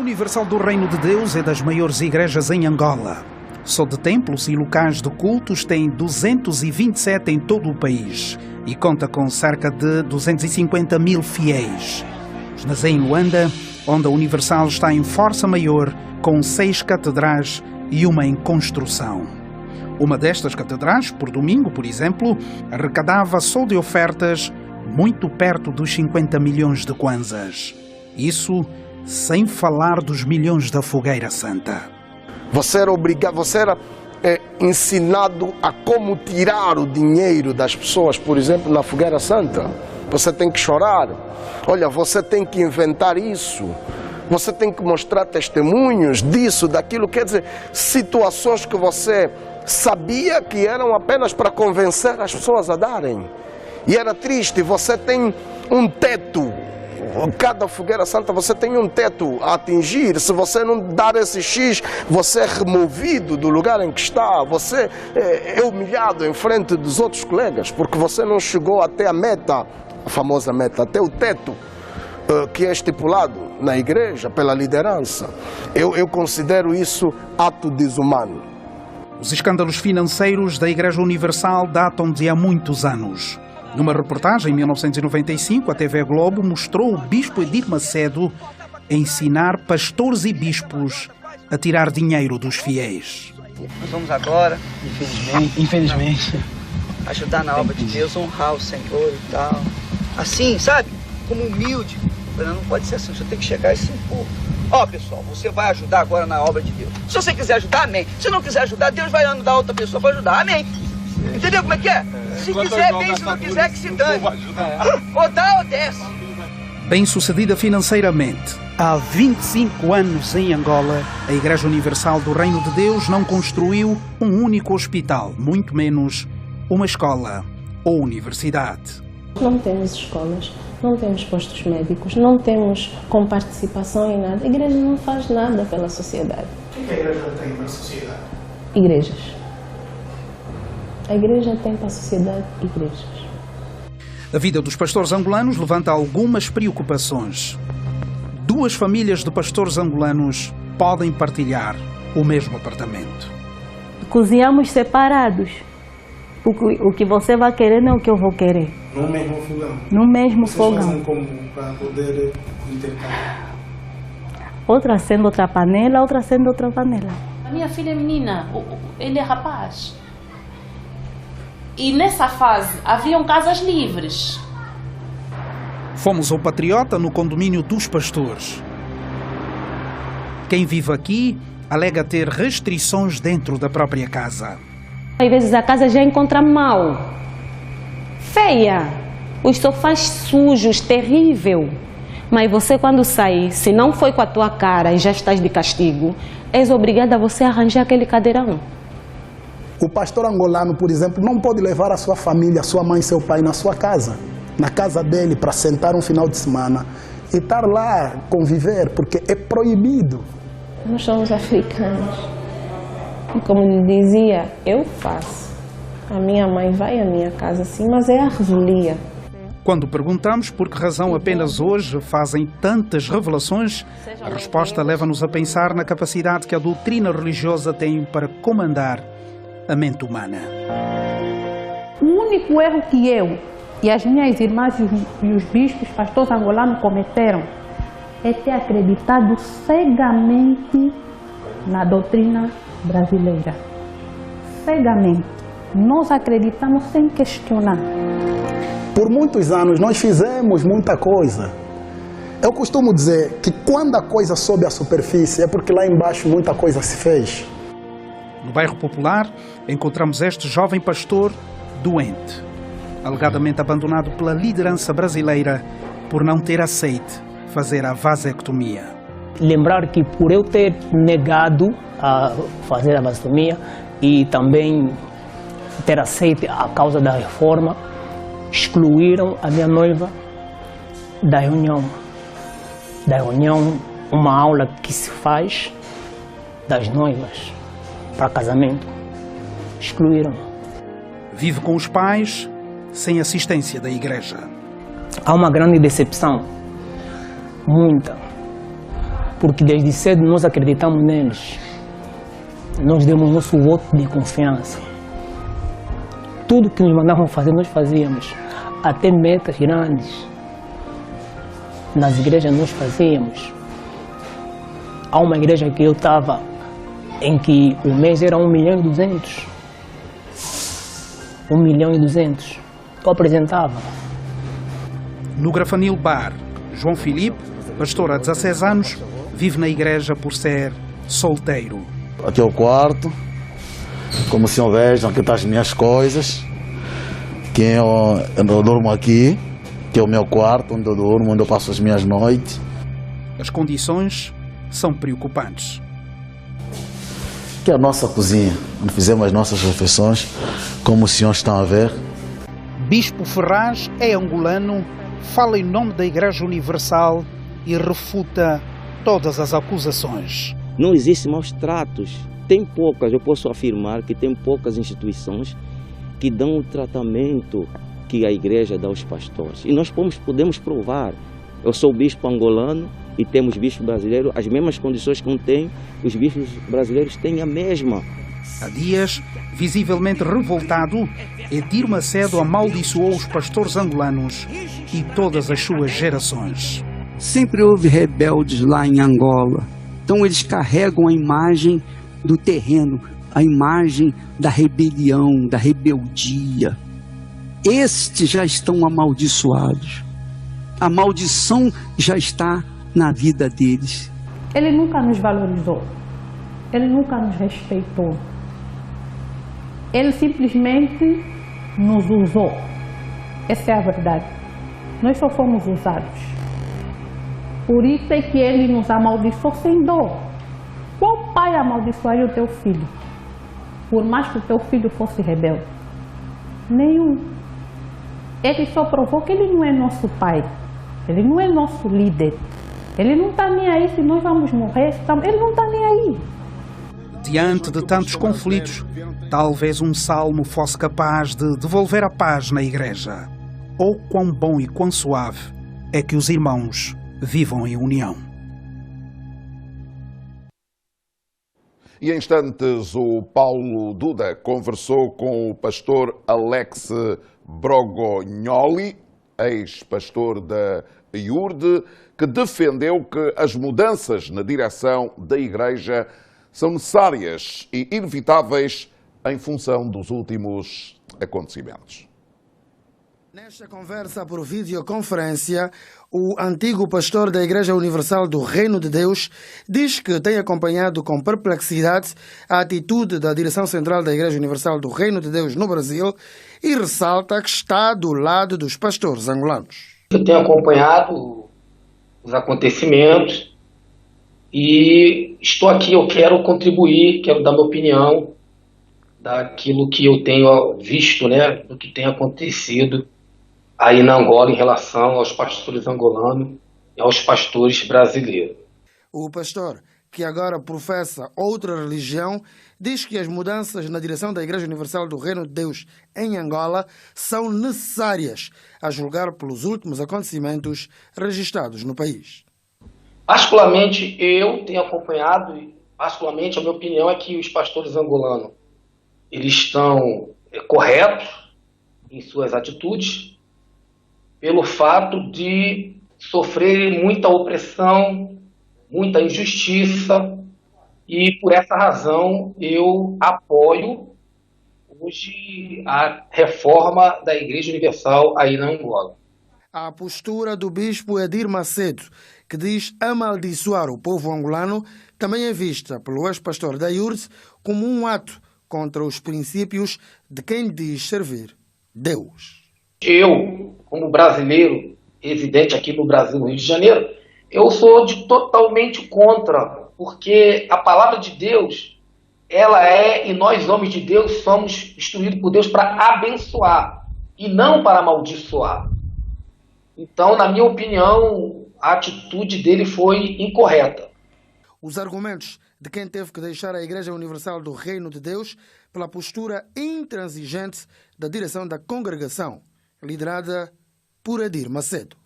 Universal do Reino de Deus é das maiores igrejas em Angola. Só de templos e locais de cultos tem 227 em todo o país e conta com cerca de 250 mil fiéis. Mas em Luanda, onde a Universal está em força maior, com 6 catedrais e uma em construção. Uma destas catedrais, por domingo, por exemplo, arrecadava só de ofertas muito perto dos 50 milhões de kwanzas. Isso sem falar dos milhões da Fogueira Santa. Você era ensinado a como tirar o dinheiro das pessoas, por exemplo, na Fogueira Santa. Você tem que chorar. Olha, você tem que inventar isso. Você tem que mostrar testemunhos disso, daquilo. Quer dizer, situações que você sabia que eram apenas para convencer as pessoas a darem. E era triste, você tem um teto. Cada Fogueira Santa você tem um teto a atingir. Se você não dar esse X, você é removido do lugar em que está. Você é humilhado em frente dos outros colegas, porque você não chegou até a meta, a famosa meta, até o teto que é estipulado na igreja pela liderança. Eu considero isso ato desumano. Os escândalos financeiros da Igreja Universal datam de há muitos anos. Numa reportagem em 1995, a TV Globo mostrou o bispo Edir Macedo a ensinar pastores e bispos a tirar dinheiro dos fiéis. Nós vamos agora, infelizmente, ajudar na obra de Deus, honrar o Senhor e tal. Assim, sabe? Como humilde. Não pode ser assim, você tem que chegar e se impor. Ó, pessoal, você vai ajudar agora na obra de Deus. Se você quiser ajudar, amém. Se não quiser ajudar, Deus vai ajudar outra pessoa para ajudar, amém. Entendeu como é que é? Se quiser, bem, se não quiser, que se dane. Ou dá ou desce. Bem-sucedida financeiramente, há 25 anos em Angola, a Igreja Universal do Reino de Deus não construiu um único hospital, muito menos uma escola ou universidade. Não temos escolas, não temos postos médicos, não temos com participação em nada. A igreja não faz nada pela sociedade. O que a igreja tem para a sociedade? Igrejas. A igreja tem para a sociedade igrejas. A vida dos pastores angolanos levanta algumas preocupações. 2 famílias de pastores angolanos podem partilhar o mesmo apartamento. Cozinhamos separados. O que você vai querer não é o que eu vou querer. No mesmo fogão? No mesmo fogão. Vocês fazem como para poder intercalar? Outra acende outra panela, outra acende outra panela. A minha filha é menina, ele é rapaz. E nessa fase haviam casas livres. Fomos ao Patriota no condomínio dos pastores. Quem vive aqui alega ter restrições dentro da própria casa. Às vezes a casa já encontra mal, feia, os sofás sujos, terrível. Mas você quando sai, se não foi com a tua cara e já estás de castigo, és obrigada a você arranjar aquele cadeirão. O pastor angolano, por exemplo, não pode levar a sua família, sua mãe e seu pai na sua casa, na casa dele, para sentar um final de semana e estar lá, conviver, porque é proibido. Nós somos africanos. E como lhe dizia, eu faço. A minha mãe vai à minha casa, sim, mas é a revelia. Quando perguntamos por que razão apenas hoje fazem tantas revelações, a resposta leva-nos a pensar na capacidade que a doutrina religiosa tem para comandar a mente humana. O único erro que eu e as minhas irmãs e os bispos, pastores angolanos cometeram é ter acreditado cegamente na doutrina brasileira. Cegamente. Nós acreditamos sem questionar. Por muitos anos nós fizemos muita coisa. Eu costumo dizer que quando a coisa sobe à superfície é porque lá embaixo muita coisa se fez. No bairro Popular, encontramos este jovem pastor doente, alegadamente abandonado pela liderança brasileira por não ter aceite fazer a vasectomia. Lembrar que por eu ter negado a fazer a vasectomia e também ter aceito a causa da reforma, excluíram a minha noiva da reunião. Uma aula que se faz das noivas para casamento. Excluíram. Vive com os pais sem assistência da igreja. Há uma grande decepção, muita, porque desde cedo nós acreditamos neles. Nós demos nosso voto de confiança. Tudo que nos mandavam fazer, nós fazíamos. Até metas grandes. Nas igrejas nós fazíamos. Há uma igreja que eu estava, em que o mês era 1.200.000. 1.200.000. Eu apresentava. No Grafanil Bar, João Filipe, pastor há 16 anos, vive na igreja por ser solteiro. Aqui é o quarto, como o senhor vejam, aqui estão as minhas coisas, que eu durmo aqui, que é o meu quarto, onde eu durmo, onde eu passo as minhas noites. As condições são preocupantes. Aqui é a nossa cozinha, onde fizemos as nossas refeições, como os senhores estão a ver. Bispo Ferraz é angolano, fala em nome da Igreja Universal e refuta todas as acusações. Não existem maus tratos. Tem poucas, eu posso afirmar que tem poucas instituições que dão o tratamento que a igreja dá aos pastores. E nós podemos provar. Eu sou bispo angolano e temos bispo brasileiro, as mesmas condições que tem, os bispos brasileiros têm a mesma. Há dias, visivelmente revoltado, Edir Macedo amaldiçoou os pastores angolanos e todas as suas gerações. Sempre houve rebeldes lá em Angola. Então eles carregam a imagem do terreno, a imagem da rebelião, da rebeldia. Estes já estão amaldiçoados. A maldição já está na vida deles. Ele nunca nos valorizou. Ele nunca nos respeitou. Ele simplesmente nos usou. Essa é a verdade. Nós só fomos usados. Por isso é que ele nos amaldiçoou sem dor. Qual pai amaldiçoaria o teu filho? Por mais que o teu filho fosse rebelde? Nenhum. Ele só provou que ele não é nosso pai. Ele não é nosso líder. Ele não está nem aí se nós vamos morrer. Ele não está nem aí. Diante de tantos conflitos, talvez um salmo fosse capaz de devolver a paz na igreja. Ou quão bom e quão suave é que os irmãos vivam em união. E em instantes o Paulo Duda conversou com o pastor Alex Brogognoli, ex-pastor da IURD, que defendeu que as mudanças na direção da Igreja são necessárias e inevitáveis em função dos últimos acontecimentos. Nesta conversa por videoconferência, o antigo pastor da Igreja Universal do Reino de Deus diz que tem acompanhado com perplexidade a atitude da direção central da Igreja Universal do Reino de Deus no Brasil e ressalta que está do lado dos pastores angolanos. Eu tenho acompanhado os acontecimentos e estou aqui, eu quero contribuir, quero dar minha opinião daquilo que eu tenho visto, né, do que tem acontecido aí na Angola em relação aos pastores angolanos e aos pastores brasileiros. O pastor, que agora professa outra religião, diz que as mudanças na direção da Igreja Universal do Reino de Deus em Angola são necessárias, a julgar pelos últimos acontecimentos registrados no país. Particularmente eu tenho acompanhado, e particularmente a minha opinião é que os pastores angolanos eles estão corretos em suas atitudes pelo fato de sofrerem muita opressão, muita injustiça, e por essa razão eu apoio hoje a reforma da Igreja Universal aí na Angola. A postura do bispo Edir Macedo, que diz amaldiçoar o povo angolano, também é vista pelo ex-pastor da IURD como um ato contra os princípios de quem diz servir Deus. Eu, como brasileiro, residente aqui no Brasil, no Rio de Janeiro, eu sou totalmente contra, porque a palavra de Deus, ela é, e nós, homens de Deus, somos instruídos por Deus para abençoar e não para amaldiçoar. Então, na minha opinião, a atitude dele foi incorreta. Os argumentos de quem teve que deixar a Igreja Universal do Reino de Deus pela postura intransigente da direção da congregação, liderada por Edir Macedo.